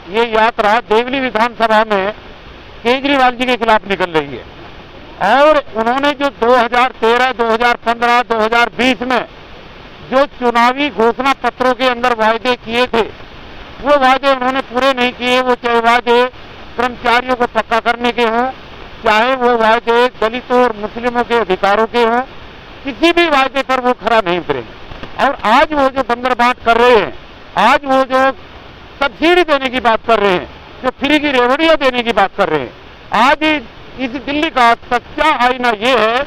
ये यात्रा देवली विधानसभा में केजरीवाल जी के खिलाफ निकल रही है। और उन्होंने जो 2013, 2015, 2020 में जो चुनावी घोषणा पत्रों के अंदर वायदे किए थे, वो वायदे उन्होंने पूरे नहीं किए। वो चाहे वायदे कर्मचारियों को पक्का करने के हों, चाहे वो वायदे दलितों और मुस्लिमों के अधिकारों के हों, किसी भी वायदे पर वो खरा नहीं उतरेंगे। और आज वो जो बंदर बांट कर रहे हैं, आज वो जो सब्सिडी देने की बात कर रहे हैं, जो फ्री की रेवड़ियां देने की बात कर रहे हैं, आज इस दिल्ली का सच्चा आईना ये है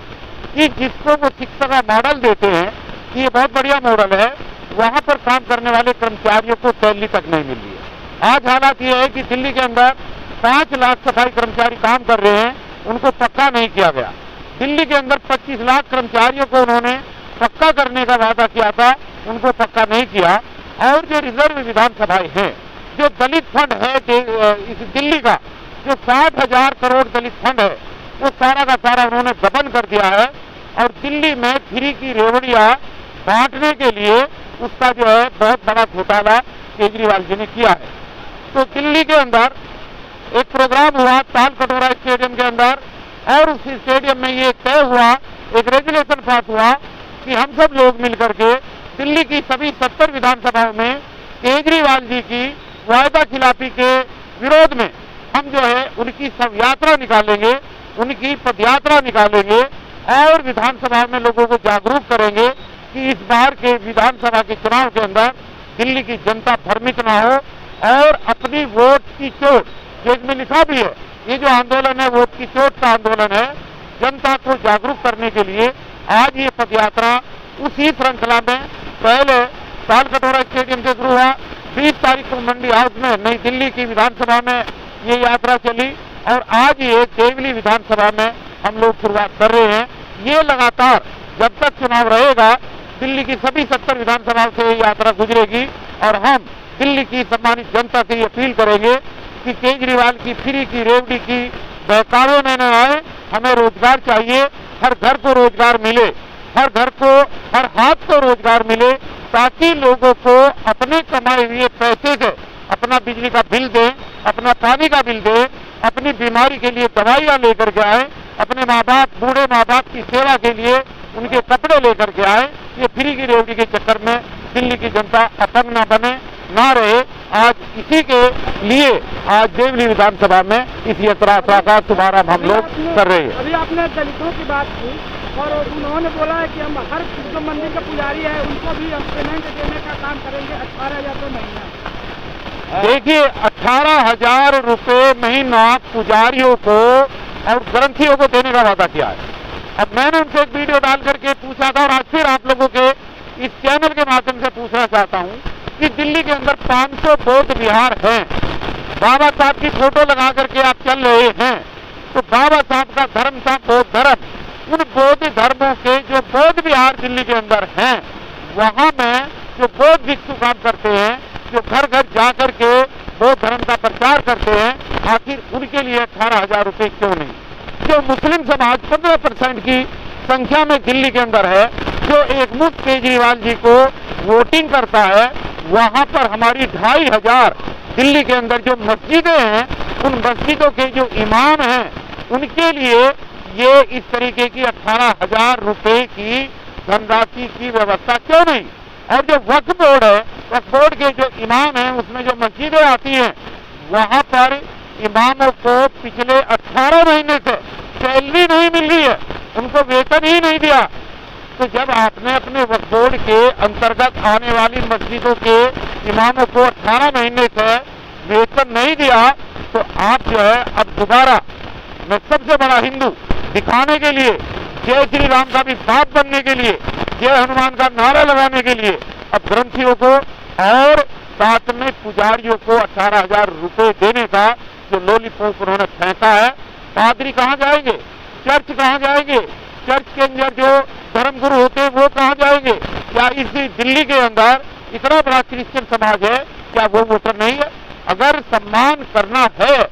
कि जिसको वो शिक्षा का मॉडल देते हैं कि ये बहुत बढ़िया मॉडल है, वहां पर काम करने वाले कर्मचारियों को सैलरी तक नहीं मिल रही है। आज हालात ये है कि दिल्ली के अंदर 5 लाख सफाई कर्मचारी काम कर रहे हैं, उनको पक्का नहीं किया गया। दिल्ली के अंदर 25 लाख कर्मचारियों को उन्होंने पक्का करने का वादा किया था, उनको पक्का नहीं किया। और जो रिजर्व विधानसभाएं हैं, जो दलित फंड है इस दिल्ली का, जो 60,000 करोड़ दलित फंड है, वो सारा का सारा उन्होंने दफन कर दिया है। और दिल्ली में फ्री की रेवड़ियां बांटने के लिए उसका जो है बहुत बड़ा घोटाला केजरीवाल जी ने किया है। तो दिल्ली के अंदर एक प्रोग्राम हुआ ताल कटोरा स्टेडियम के अंदर, और उस स्टेडियम में ये तय हुआ, एक रेजुलेशन पास हुआ कि हम सब लोग मिलकर के दिल्ली की सभी 70 विधानसभाओं में केजरीवाल जी की वायदा खिलाफी के विरोध में हम जो है उनकी सब यात्रा निकालेंगे, उनकी पदयात्रा निकालेंगे और विधानसभा में लोगों को जागरूक करेंगे कि इस बार के विधानसभा के चुनाव के अंदर दिल्ली की जनता भ्रमित ना हो और अपनी वोट की चोट, जो इसमें लिखा भी है, ये जो आंदोलन है वोट की चोट का आंदोलन है, जनता को जागरूक करने के लिए आज ये पदयात्रा उसी श्रृंखला में पहले ताल कटोरा स्टेडियम से शुरू हुआ, 20 तारीख को मंडी हाउस में नई दिल्ली की विधानसभा में ये यात्रा चली और आज ये देवली विधानसभा में हम लोग शुरुआत कर रहे हैं। ये लगातार जब तक चुनाव रहेगा दिल्ली की सभी 70 विधानसभाओं से ये यात्रा गुजरेगी और हम दिल्ली की सम्मानित जनता से ये अपील करेंगे कि केजरीवाल की फ्री की रेवड़ी की बहकावे में न आए, हमें रोजगार चाहिए, हर घर को रोजगार मिले, हर घर को, हर हाथ को रोजगार मिले, ताकि लोगों को अपने कमाए हुए पैसे से अपना बिजली का बिल दें, अपना पानी का बिल दें, अपनी बीमारी के लिए दवाइयां लेकर के आए, अपने माँ बाप, बूढ़े माँ बाप की सेवा के लिए उनके कपड़े लेकर के आए। ये फ्री की रेवड़ी के चक्कर में दिल्ली की जनता अपंग न बने, ना रहे। आज इसी के लिए आज देवली विधानसभा में इस यात्रा का शुभारंभ हम लोग कर रहे हैं। अभी आपने दलितों की बात की और उन्होंने बोला है कि हम हर जो मंदिर के पुजारी है उनको भी पेमेंट देने का काम करेंगे 18,000 रुपये महीना। देखिए 18,000 रुपये महीना पुजारियों को और ग्रंथियों को देने का वादा किया है। अब मैंने उनसे एक वीडियो डाल करके पूछा था और आज फिर आप लोगों के इस चैनल के माध्यम से पूछना चाहता हूं कि दिल्ली के अंदर 500 बौद्ध विहार हैं, बाबा साहब की फोटो लगा करके आप चल रहे हैं, तो बाबा साहब का धर्म था बौद्ध धर्म। उन बौद्ध धर्मों के जो बौद्ध विहार दिल्ली के अंदर हैं, वहां में जो बौद्ध भिक्षु काम करते हैं, जो घर घर जा करके बौद्ध धर्म का प्रचार करते हैं, आखिर उनके लिए 18,000 रुपये क्यों नहीं? जो मुस्लिम समाज 15% की संख्या में दिल्ली के अंदर है, जो एक मुफ्त केजरीवाल जी को वोटिंग करता है, वहां पर हमारी 2,500 दिल्ली के अंदर जो मस्जिदें हैं, उन मस्जिदों के जो इमाम हैं, उनके लिए ये इस तरीके की 18,000 रुपये की धनराशि की व्यवस्था क्यों नहीं? और जो वक्फ बोर्ड है, वक्फ बोर्ड के जो इमाम हैं, उसमें जो मस्जिदें आती हैं, वहां पर इमामों को पिछले 18 महीने से सैलरी नहीं मिल रही है, उनको वेतन ही नहीं दिया। तो जब आपने अपने वक्फ बोर्ड के अंतर्गत आने वाली मस्जिदों के इमामों को 18 महीने से वेतन नहीं दिया, तो आप जो है अब दोबारा मैं सबसे बड़ा हिंदू दिखाने के लिए, जय श्री राम का भी बाप बनने के लिए, जय हनुमान का नारा लगाने के लिए अब ग्रंथियों को और साथ में पुजारियों को 18,000 रुपये देने का जो लोलीपॉप उन्होंने फेंका है। पादरी कहाँ जाएंगे? चर्च कहाँ जाएंगे? चर्च के अंदर जो धर्मगुरु होते हैं वो कहाँ जाएंगे? क्या इसी दिल्ली के अंदर इतना बड़ा क्रिश्चियन समाज है, क्या वो वोटर नहीं है? अगर सम्मान करना है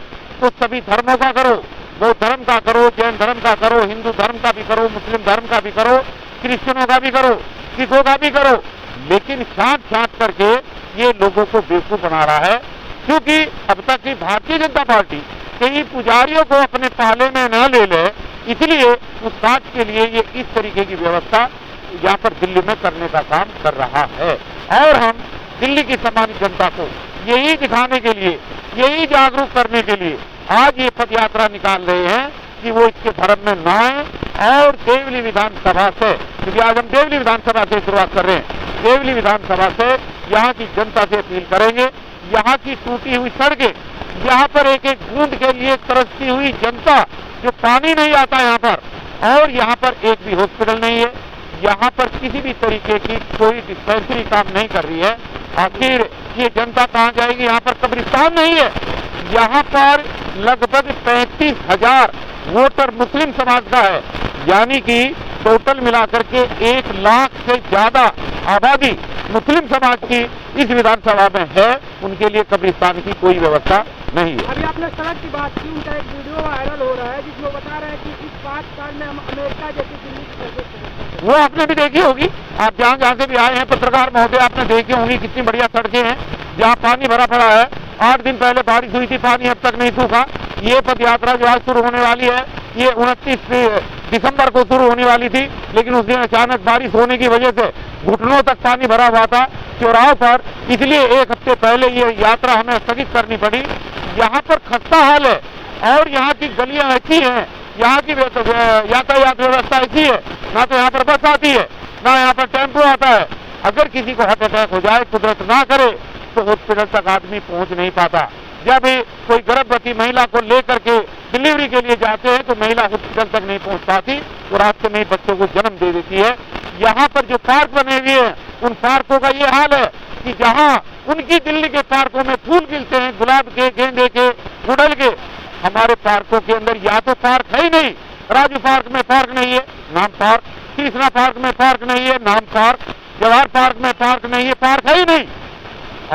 तो सभी धर्मों का करो, बौद्ध धर्म का करो, जैन धर्म का करो, हिंदू धर्म का भी करो, मुस्लिम धर्म का भी करो, क्रिश्चियनों का भी करो, सिखों का भी करो, लेकिन छांट छांट करके ये लोगों को बेवकूफ बना रहा है। क्योंकि अब तक की भारतीय जनता पार्टी कहीं पुजारियों को अपने पाले में न ले ले, इसलिए उस बात के लिए ये इस तरीके की व्यवस्था यहाँ पर दिल्ली में करने का काम कर रहा है। और हम दिल्ली की सम्मानित जनता को यही दिखाने के लिए, यही जागरूक करने के लिए आज ये पद यात्रा निकाल रहे हैं कि वो इसके धर्म में न आए और देवली विधानसभा से, क्योंकि आज हम देवली विधानसभा से शुरुआत कर रहे हैं, देवली विधानसभा से यहाँ की जनता से अपील करेंगे, यहाँ की टूटी हुई सड़कें, यहाँ पर एक एक बूंद के लिए तरसती हुई जनता, जो पानी नहीं आता यहाँ पर, और यहाँ पर एक भी हॉस्पिटल नहीं है, यहाँ पर किसी भी तरीके की कोई डिस्पेंसरी काम नहीं कर रही है। आखिर ये जनता कहाँ जाएगी? यहाँ पर कब्रिस्तान नहीं है। यहाँ पर लगभग 35,000 वोटर मुस्लिम समाज का है, यानी कि टोटल मिलाकर के 1 लाख से ज्यादा आबादी मुस्लिम समाज की इस विधानसभा में है। उनके लिए कब्रिस्तान की कोई व्यवस्था नहीं है। अभी आपने सड़क की बात की, उनका एक वीडियो वायरल हो रहा है जिसमें बता रहे हैं कि इस 5 साल में हम अमेरिका जैसी दिल्ली की सर्विस करेंगे। वो आपने भी देखी होगी, आप जहाँ से भी आए हैं पत्रकार महोदय, आपने देखी होंगी कितनी बढ़िया सड़कें हैं जहाँ पानी भरा पड़ा है। 8 दिन पहले बारिश हुई थी, पानी अब तक नहीं सूखा। ये पद यात्रा जो आज शुरू होने वाली है, ये 29 दिसंबर को शुरू होने वाली थी, लेकिन उस दिन अचानक बारिश होने की वजह से घुटनों तक पानी भरा हुआ था चौराहों पर, इसलिए 1 हफ्ते पहले ये यात्रा हमें स्थगित करनी पड़ी। यहाँ पर खस्ता हाल है और यहाँ की गलियां ऐसी हैं, यहाँ की यातायात व्यवस्था ऐसी है, ना तो यहाँ पर बस आती है, ना यहाँ पर टेम्पो आता है। अगर किसी को हार्ट अटैक हो जाए, कुदरत ना करे, तो हॉस्पिटल तक आदमी पहुंच नहीं पाता। जब कोई गर्भवती महिला को लेकर के डिलीवरी के लिए जाते हैं तो महिला हॉस्पिटल तक नहीं पहुंच पाती, तो रास्ते में ही बच्चों को जन्म दे देती है। यहाँ पर जो पार्क बने हुए हैं, उन पार्कों का ये हाल है कि जहाँ उनकी दिल्ली के पार्कों में फूल खिलते हैं, गुलाब के, गेंदे के, गुड़हल के, हमारे पार्कों के अंदर या तो पार्क है ही नहीं। राजू पार्क में पार्क नहीं है, नाम पार्क। तीसरा पार्क में पार्क नहीं है, नाम पार्क। जवाहर पार्क में पार्क नहीं है, पार्क है ही नहीं।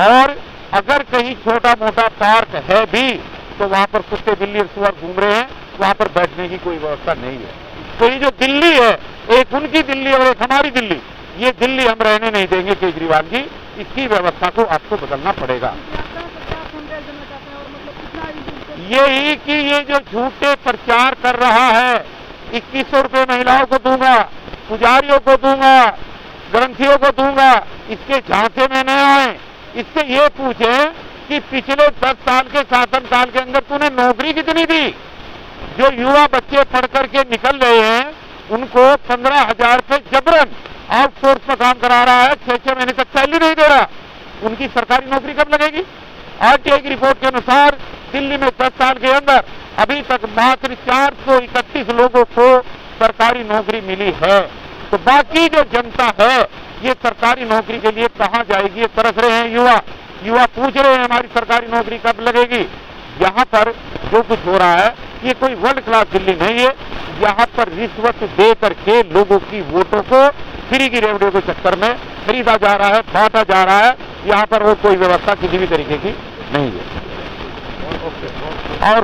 और अगर कहीं छोटा मोटा पार्क है भी तो वहां पर कुत्ते, बिल्ली और सुअर घूम रहे हैं, वहां पर बैठने की कोई व्यवस्था नहीं है। तो ये जो दिल्ली है, एक उनकी दिल्ली और एक हमारी दिल्ली, ये दिल्ली हम रहने नहीं देंगे केजरीवाल जी। इसकी व्यवस्था को आपको बदलना पड़ेगा। यही कि ये जो झूठे प्रचार कर रहा है, 2100 रुपये महिलाओं को दूंगा, पुजारियों को दूंगा, ग्रंथियों को दूंगा, इसके झांसे में न आए। इससे ये पूछे कि पिछले 10 साल के शासन काल के अंदर तूने नौकरी कितनी दी? जो युवा बच्चे पढ़ करके निकल रहे हैं उनको 15,000 रुपये जबरन आउटसोर्स में काम करा रहा है, 6-6 महीने तक सैलरी नहीं दे रहा। उनकी सरकारी नौकरी कब लगेगी? आरटीआई की रिपोर्ट के अनुसार दिल्ली में 10 साल के अंदर अभी तक मात्र 431 लोगों को सरकारी नौकरी मिली है। तो बाकी जो जनता है ये सरकारी नौकरी के लिए कहाँ जाएगी? ये तरस रहे हैं युवा पूछ रहे हैं हमारी सरकारी नौकरी कब लगेगी। यहाँ पर जो कुछ हो रहा है ये कोई वर्ल्ड क्लास दिल्ली नहीं है। यहाँ पर रिश्वत दे करके लोगों की वोटों को फ्री की रेवड़ियों के चक्कर में खरीदा जा रहा है, बांटा जा रहा है। यहाँ पर वो कोई व्यवस्था किसी भी तरीके की नहीं है। और